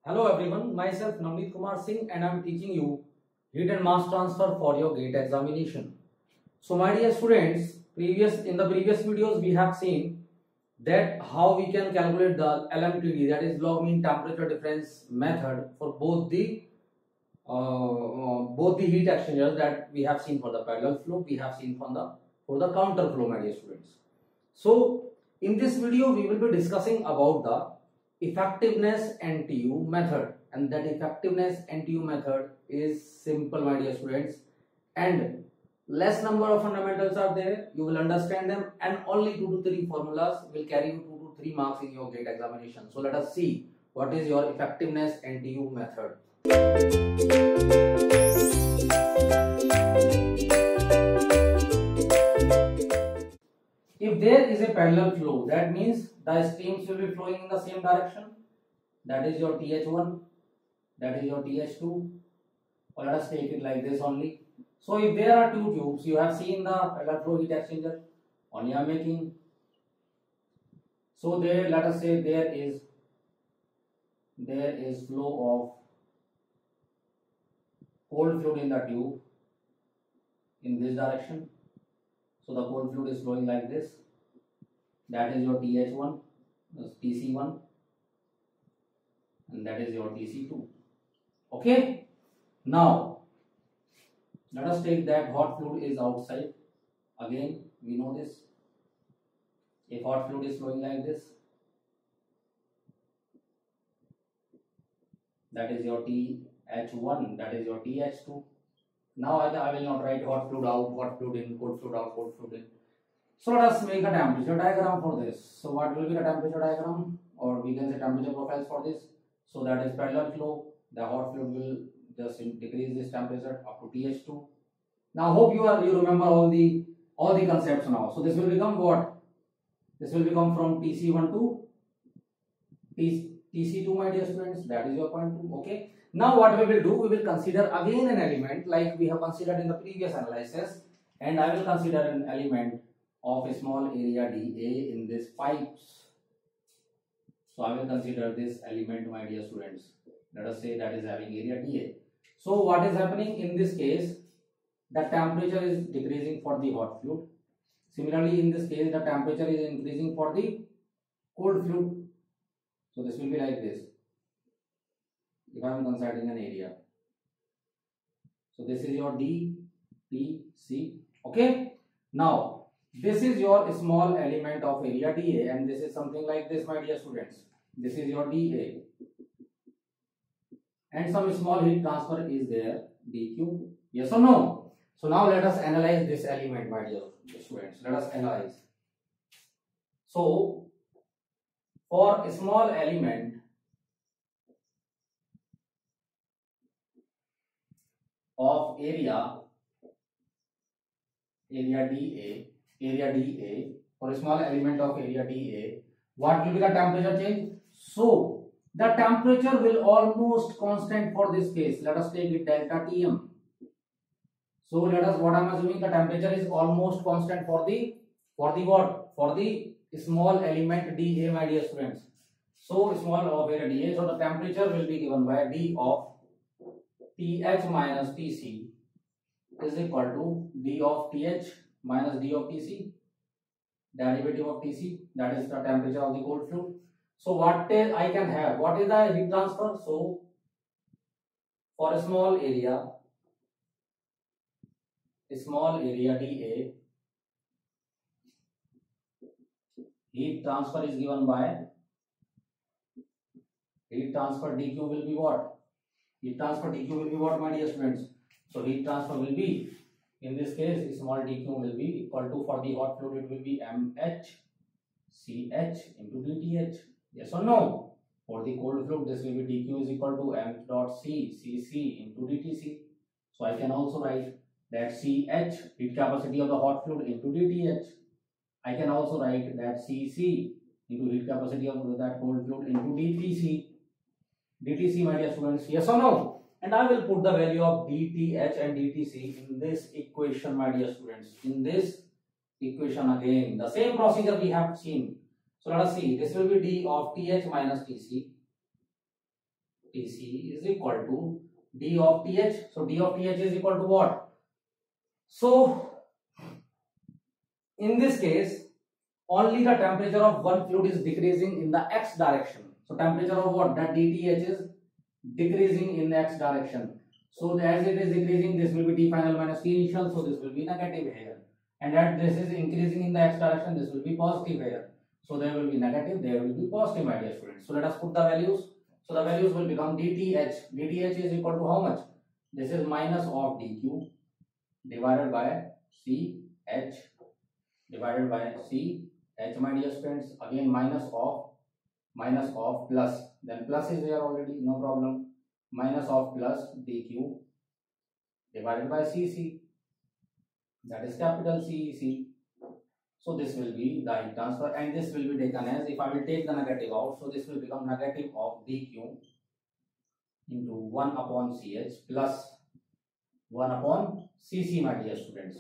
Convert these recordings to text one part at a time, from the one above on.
Hello everyone, myself Navneet Kumar Singh and I am teaching you heat and mass transfer for your GATE examination. So my dear students, in the previous videos we have seen that how we can calculate the LMTD, that is log mean temperature difference method for both the heat exchangers that we have seen for the parallel flow, we have seen for the counter flow, my dear students. So in this video we will be discussing about the effectiveness NTU method, and that effectiveness NTU method is simple, my dear students, and less number of fundamentals are there. You will understand them, and only 2 to 3 formulas will carry you 2 to 3 marks in your GATE examination. So let us see what is your effectiveness NTU method. If there is a parallel flow, that means the streams will be flowing in the same direction. That is your TH1, that is your TH2, or let us take it like this only. So if there are two tubes, you have seen the parallel flow heat exchanger, only I am making. So there, let us say there is flow of cold fluid in the tube in this direction. So the cold fluid is flowing like this. That is your TH1, that's TC1, and that is your TC2. Okay. Now let us take that hot fluid is outside. Again, we know this. If hot fluid is flowing like this, that is your TH1, that is your TH2. Now I will not write hot fluid out, hot fluid in, cold fluid out, cold fluid in. So let us make a temperature diagram for this. So what will be the temperature diagram, or we can say temperature profiles for this? So that is parallel flow. The hot fluid will just decrease this temperature up to TH2. Now hope you remember all the concepts now. So this will become what? This will become from TC1 to TC2, my dear students. That is your point 2. Okay. Now what we will do? We will consider again an element like we have considered in the previous analysis, and I will consider an element of a small area dA in this pipes. So I will consider this element, my dear students. Let us say that is having area dA. So what is happening in this case? The temperature is decreasing for the hot fluid. Similarly, in this case, the temperature is increasing for the cold fluid. So this will be like this. If I am considering an area. So this is your D, T, C. Okay. Now this is your small element of area dA, and this is something like this, my dear students. This is your dA, and some small heat transfer is there, dQ. Yes or no? So now let us analyze this element, my dear students. Let us analyze. So for a small element of area dA, for a small element of area dA, what will be the temperature change? So the temperature will almost constant for this case. Let us take it delta Tm. So let us, what I am assuming, the temperature is almost constant for the what? For the small element dA, my dear students. So small of area dA, so the temperature will be given by d of Th minus Tc is equal to d of Th minus d of Tc, derivative of Tc, that is the temperature of the cold fluid. So what I can have, what is the heat transfer? So for a small area dA, heat transfer is given by heat transfer dQ will be what? Heat transfer dQ will be what, my dear students? So heat transfer will be, in this case, small dQ will be equal to, for the hot fluid it will be mH CH into dTH. Yes or no? For the cold fluid this will be dQ is equal to m dot C Cc into dTc. So I can also write that CH, heat capacity of the hot fluid, into dTH. I can also write that Cc into heat capacity of that cold fluid into dTc. dTc, my dear students, yes or no? And I will put the value of dTH and dTc in this equation, my dear students. In this equation again, the same procedure we have seen. So let us see, this will be d of Th minus Tc Tc is equal to d of Th. So d of Th is equal to what? So in this case, only the temperature of one fluid is decreasing in the x direction. So temperature of what? That dTh is decreasing in the x direction. So as it is decreasing, this will be T final minus T initial. So this will be negative here. And as this is increasing in the x direction, this will be positive here. So there will be negative, there will be positive, my dear students. So let us put the values. So the values will become dTh. dTh is equal to how much? This is minus of dq divided by Ch divided by Ch, my dear students. Again minus of plus. Then plus is there already, no problem. Minus of plus dq divided by Cc. That is capital CEC. So this will be the heat transfer, and this will be taken as, if I will take the negative out, so this will become negative of dq into 1 upon Ch plus 1 upon Cc, my dear students.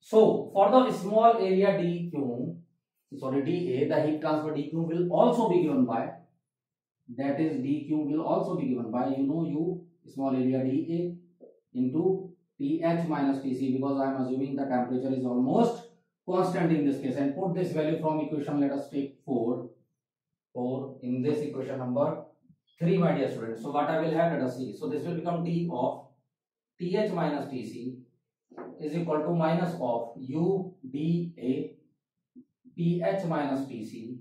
So for the small area dA, the heat transfer dq will also be given by, that is dq will also be given by, small area dA into Th minus Tc, because I am assuming the temperature is almost constant in this case, and put this value from equation, let us take 4 in this equation number 3, my dear students. So what I will have, let us see. So this will become d of Th minus Tc is equal to minus of u dA Th minus Tc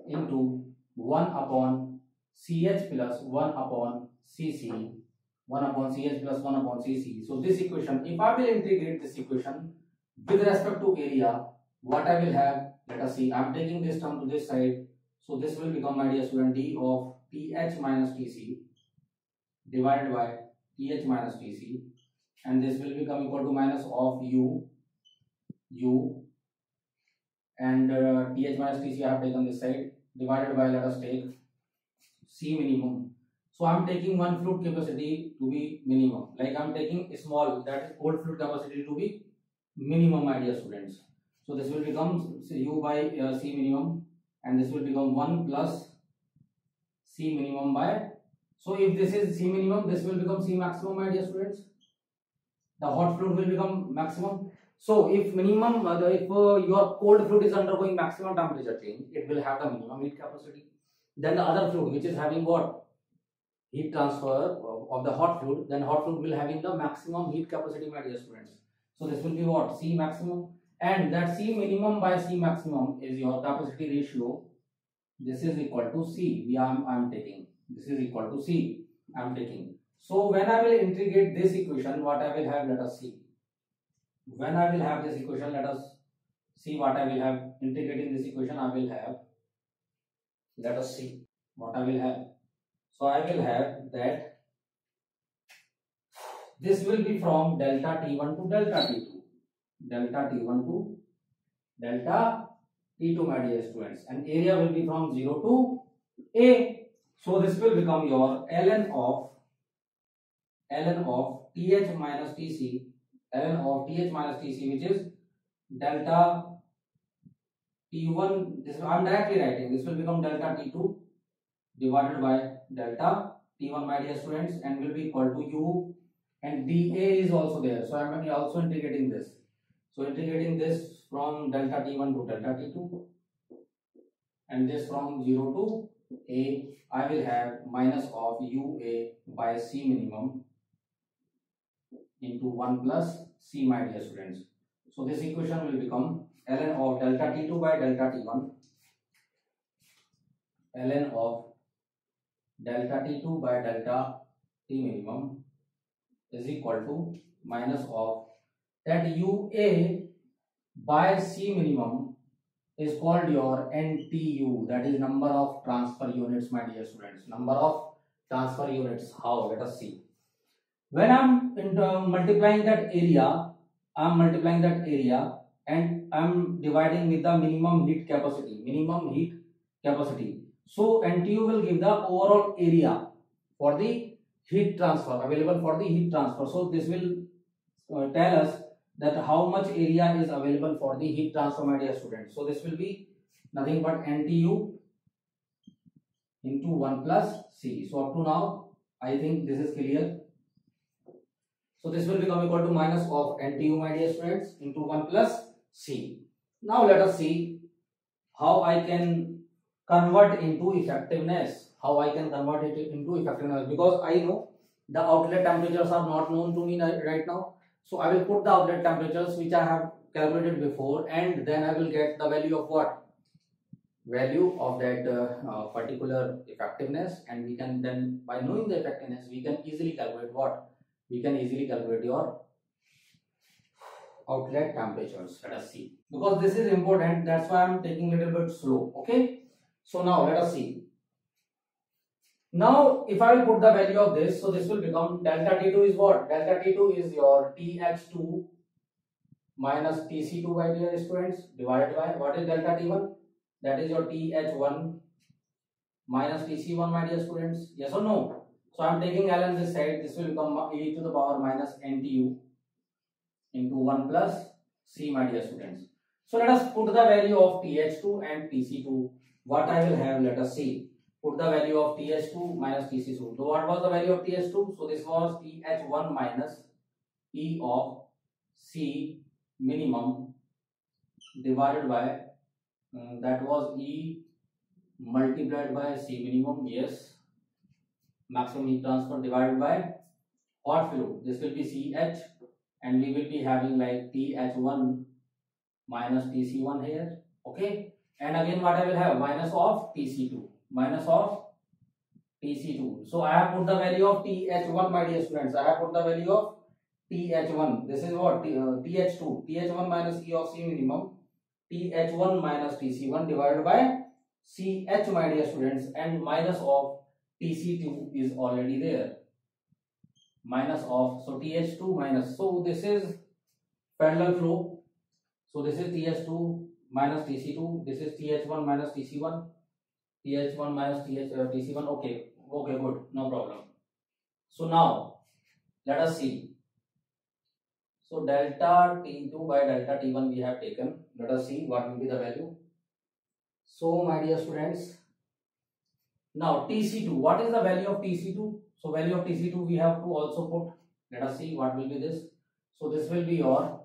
into 1 upon Ch plus 1 upon Cc, 1 upon Ch plus 1 upon Cc. So this equation, if I will integrate this equation with respect to area, what I will have, let us see, I am taking this term to this side. So this will become, my dear student, d of Th minus Tc divided by Th minus Tc, and this will become equal to minus of u and Th minus Tc I have taken this side, divided by, let us take C minimum. So I am taking one fluid capacity to be minimum, like I am taking small, that is cold fluid capacity to be minimum, my dear students. So this will become u by C minimum, and this will become 1 plus C minimum by, so if this is C minimum, this will become C maximum, my dear students. The hot fluid will become maximum. So if minimum, if your cold fluid is undergoing maximum temperature change, it will have the minimum heat capacity. Then the other fluid which is having what? Heat transfer of the hot fluid, then hot fluid will having the maximum heat capacity, my dear students. So this will be what? C maximum, and that C minimum by C maximum is your capacity ratio. This is equal to C. I am taking. This is equal to C. I am taking. So when I will integrate this equation, what I will have, let us see. When I will have this equation, let us see what I will have. Integrating this equation, I will have, let us see what I will have. So I will have that this will be from delta T1 to delta T2. Delta T1 to delta T2, my dear students. And area will be from 0 to A. So this will become your ln of Th minus Tc, which is delta T1. This I am directly writing. This will become delta T2 divided by delta T1, my dear students, and will be equal to u, and dA is also there. So I am also integrating this. So integrating this from delta T1 to delta T2, and this from 0 to A, I will have minus of UA by C minimum into 1 plus C, my dear students. So this equation will become ln of delta T2 by delta T1, ln of delta T2 by delta T minimum is equal to minus of that UA by C minimum is called your NTU, that is number of transfer units, my dear students. Number of transfer units. How? Let us see. When I am multiplying that area, and I am dividing with the minimum heat capacity. So NTU will give the overall area for the heat transfer, available for the heat transfer. So this will tell us that how much area is available for the heat transfer, my dear students. So this will be nothing but NTU into 1 plus C. So up to now I think this is clear. So this will become equal to minus of NTU, my dear students, into 1 plus C. Now let us see how I can convert into effectiveness. How I can convert it into effectiveness, because I know the outlet temperatures are not known to me right now. So I will put the outlet temperatures which I have calculated before, and then I will get the value of what? Value of that particular effectiveness, and we can then, by knowing the effectiveness, we can easily calculate what? We can easily calculate your outlet temperatures. Let us see, because this is important, that's why I'm taking a little bit slow. Okay, so now let us see. Now if I will put the value of this, so this will become delta T2 is what? Delta T2 is your TH2 minus TC2, by dear students, divided by what is delta T1? That is your TH1 minus TC1, my dear students. Yes or no? So I am taking ln this side. This will become e to the power minus NTU into 1 plus C, my dear students. So let us put the value of TH2 and TC2. What I will have, let us see. Put the value of TH2 minus TC2. So what was the value of TH2? So this was TH1 minus E of C minimum divided by that was E multiplied by C minimum, yes, maximum heat transfer, divided by hot fluid. This will be CH, and we will be having like TH1 minus TC1 here. Okay, and again what I will have? Minus of TC2, minus of TC2. So I have put the value of TH1, my dear students. I have put the value of TH1. This is what? TH2. TH1 minus E of C minimum. TH1 minus TC1 divided by CH, my dear students, and minus of TC2 is already there. Minus of, so TH2 minus, so this is parallel flow. So this is TH2 minus TC2. This is TH1 minus TC1. TH1 minus TC1. Okay, okay, good, no problem. So now let us see. So delta T2 by delta T1 we have taken. Let us see what will be the value. So my dear students, now TC2, what is the value of TC2? So value of TC2 we have to also put. Let us see what will be this. So this will be your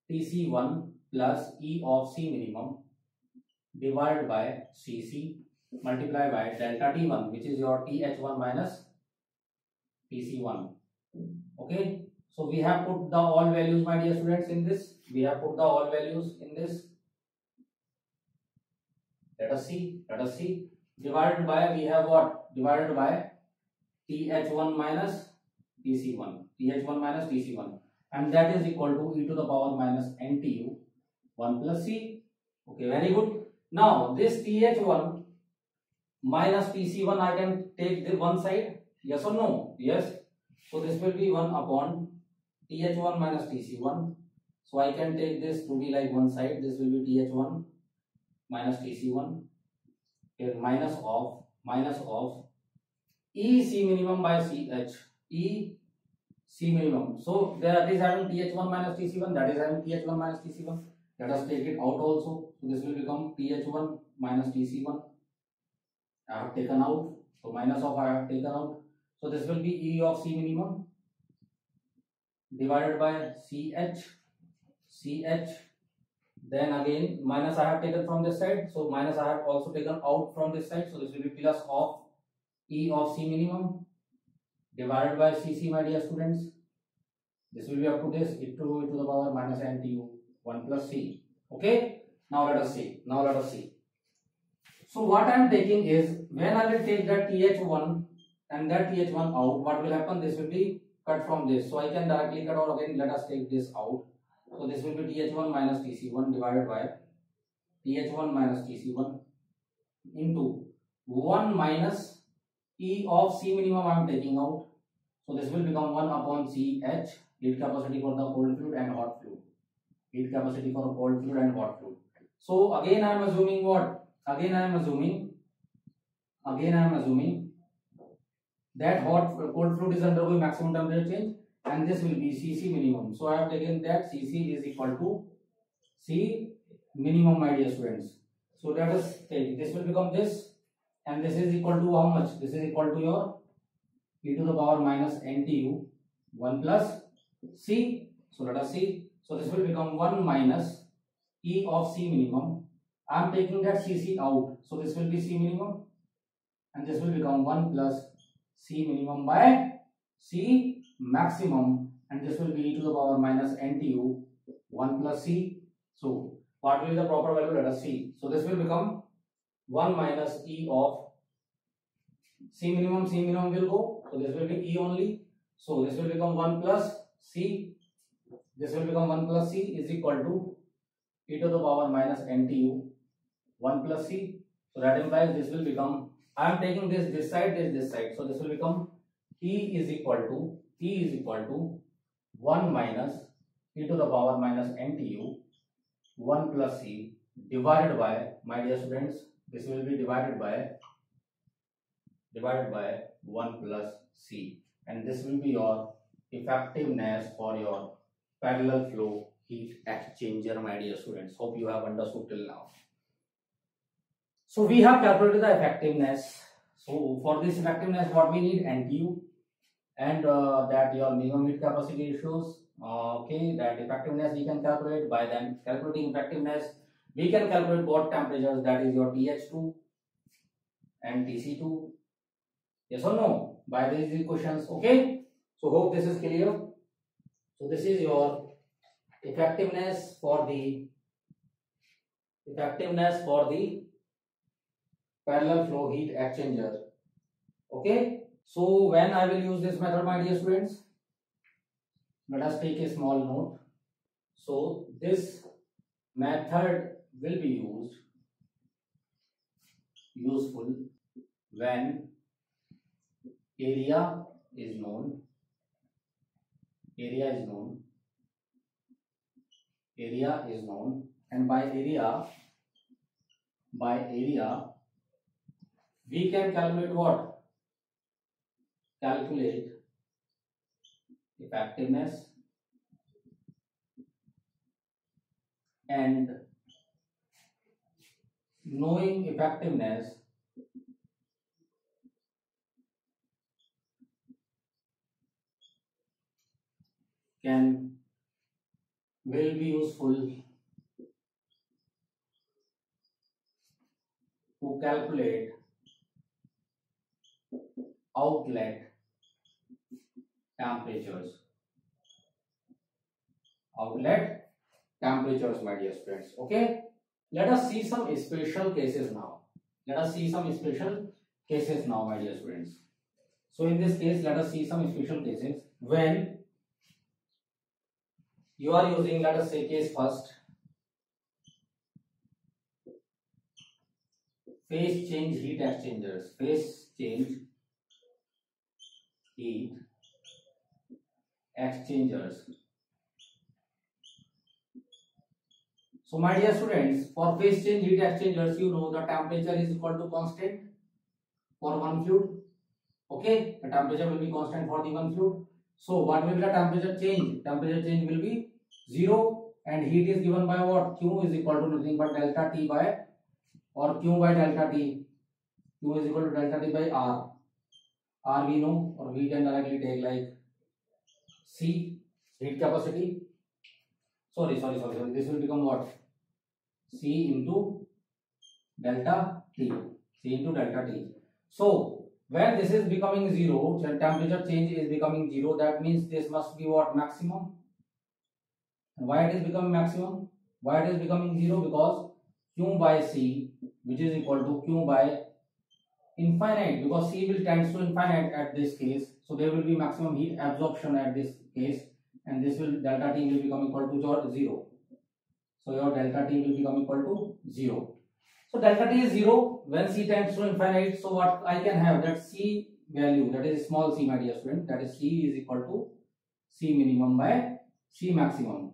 TC1 plus E of C minimum divided by CC multiplied by delta T1, which is your TH1 minus TC1. Okay, so we have put the all values, my dear students, in this. We have put the all values in this. Let us see. Let us see. Divided by, we have what? Divided by TH1 minus TC1. TH1 minus TC1. And that is equal to e to the power minus NTU 1 plus C. Okay, very good. Now this TH1 minus TC1, I can take the one side. Yes or no? Yes. So this will be 1 upon TH1 minus TC1. So I can take this to be like one side. This will be TH1 minus TC1. Okay, minus of E C minimum by CH. E C minimum. So that is having TH1 minus TC1. That is having TH1 minus TC1. Let us take it out also. So this will become TH1 minus TC1. I have taken out. So minus of I have taken out. So this will be E of C minimum divided by CH. Then again minus I have taken from this side. So minus I have also taken out from this side. So this will be plus of E of C minimum divided by CC, my dear students. This will be up to this e to the power minus NTU 1 plus C. Okay. Now let us see. Now let us see. So what I am taking is, when I will take that TH1 and that TH1 out, what will happen? This will be cut from this. So I can directly cut out again. Let us take this out. So this will be TH1 minus TC1 divided by TH1 minus TC1 into 1 minus E of C minimum I am taking out. So this will become 1 upon CH, heat capacity for the cold fluid and hot fluid. Heat capacity for cold fluid and hot fluid. So again I am assuming what? Again I am assuming that cold fluid is undergoing maximum temperature change, and this will be CC minimum. So I have taken that CC is equal to C minimum, my dear students. So let us take, this will become this, and this is equal to how much? This is equal to your e to the power minus NTU 1 plus C. So let us see. So this will become 1 minus E of C minimum. I am taking that CC out. So this will be C minimum and this will become 1 plus C minimum by C maximum, and this will be e to the power minus NTU 1 plus C. So what will be the proper value? Let us see. So this will become 1 minus E of C minimum will go. So this will be E only. So this will become 1 plus C. This will become 1 plus C is equal to e to the power minus NTU 1 plus C. So that implies this will become, I am taking this side, this side. So this will become E is equal to 1 minus e to the power minus NTU 1 plus C divided by, my dear students, this will be divided by 1 plus C, and this will be your effectiveness for your parallel flow heat exchanger, my dear students. Hope you have understood till now. So we have calculated the effectiveness. So for this effectiveness, what we need? NTU and that your minimum heat capacity ratios. Okay, that effectiveness we can calculate. By then calculating effectiveness, we can calculate both temperatures, that is your TH2 and TC2. Yes or no? By these equations. Okay. So hope this is clear. So this is your effectiveness for the parallel flow heat exchanger. Okay. So when I will use this method, my dear students, let us take a small note. So this method will be useful when area is known, and by area we can calculate what? Calculate effectiveness and knowing effectiveness will be useful to calculate outlet temperatures. My dear students. Okay, let us see some special cases now. My dear students. So in this case, let us see some special cases when you are using, let us say, case first, phase change heat exchangers. So my dear students, for phase change heat exchangers, you know the temperature is equal to constant for one fluid. Okay, the temperature will be constant for the one fluid. So what will be the temperature change? Temperature change will be 0, and heat is given by what? Q is equal to nothing but delta T by, or Q by delta T. Q is equal to delta T by R. R we know, or we can directly take like C, heat capacity. Sorry. This will become what? C into delta T. So when this is becoming 0, the temperature change is becoming 0. That means this must be what? Maximum. And why it is becoming maximum? Why it is becoming 0? Because Q by C, which is equal to Q by infinite, because C will tend to infinite at this case. So there will be maximum heat absorption at this case, and this will, delta T will become equal to 0. So your delta T will become equal to 0. So delta T is 0 when C tends to infinite. So what I can have, that C value, that is small c, my dear student, that is C is equal to C minimum by C maximum.